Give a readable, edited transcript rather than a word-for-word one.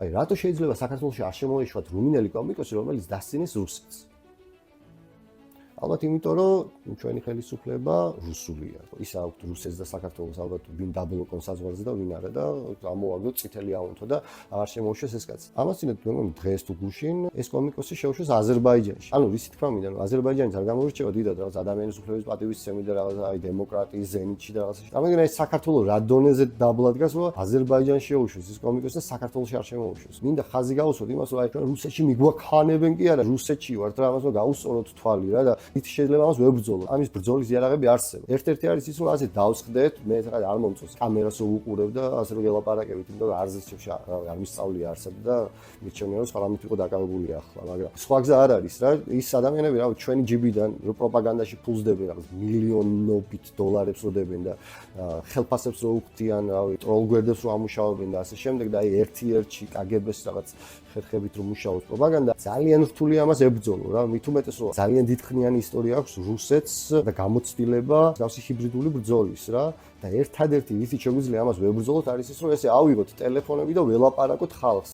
აი, რატო შეიძლება საქართველოში არ შემოეშვათ რუმინელი კომიკოსი, რომელიც დასცინეს რუსეთს? ალბათ იმიტომ, რომ ჩვენი ხელისუფლება რუსულია. ის აქვთ რუსეთს და საქართველოს ალბათ ვინ დაბლოკონ საზღვარზე და ვინ არა და ამოაგდო წითელი აუნთო და აღარ შემოუშვეს ეს კაცი. ამას წინათ მე მგონი დღეს თუ გუშინ ეს კომიკოსი შეუშვეს აზერბაიჯანში. ანუ ისი თქმა მინდა, რომ აზერბაიჯანიც არ გამორჩევა დიდად რაღაც ადამიანის უფლებების პატივისცემი და რაღაც აი დემოკრატიის ზენიტში და რაღაცაში. ამიტომ ეს საქართველოს რა დონეზე დაბლა დგას, რომ აზერბაიჯანში შეუშვეს ეს კომიკოსი და საქართველოში არ შემოუშვეს. მინდა ხაზი გავუსვათ იმას, რომ აი ჩვენ რუსეთში მიგვაქანებენ კი არა, რუსეთში ვართ რა, ამას რომ გაუსწოროთ თვალი რა და ით შეიძლება ამას ვებრძოლოთ. ამის ბრძოლის იარაღები არსებობს. ერთ-ერთი არის ის, რომ ასე დავსხდეთ, მე რა არ მომწონს კამერას უყურებ და ასე რომ ელაპარაკებით, იმიტომ რომ არზეცებში არ მისწავლია არსად და მიჩვენე რომ სხვამით იყო დაკავებული ახლა, მაგრამ სხვა გზა არ არის რა. ის ადამიანები რა ჩვენი ჯიბიდან რო პროპაგანდაში ფულს დებენ, რაღაც მილიონობით დოლარებს რო დებენ და ხელფასებს რო უხდიან, რავი, ტროლ გვერდებს რო ამუშავებენ და ასე შემდეგ და აი ერთ-ერთში კგბ-ს რაღაც ხერხებით რომ მუშაობს პროპაგანდა, ძალიან რთული ამას ებრძოლო რა. მით უმეტეს რომ ძალიან დიდხნიანი ისტორია აქვს რუსეთს და გამოცდილება გავსი ჰიბრიდული ბრძოლის რა. და ერთადერთი ვისით შეგვიძლია ამას ვებრძოლოთ არის ის, რომ ესე ავიღოთ ტელეფონები და ველაპარაკოთ ხალხს.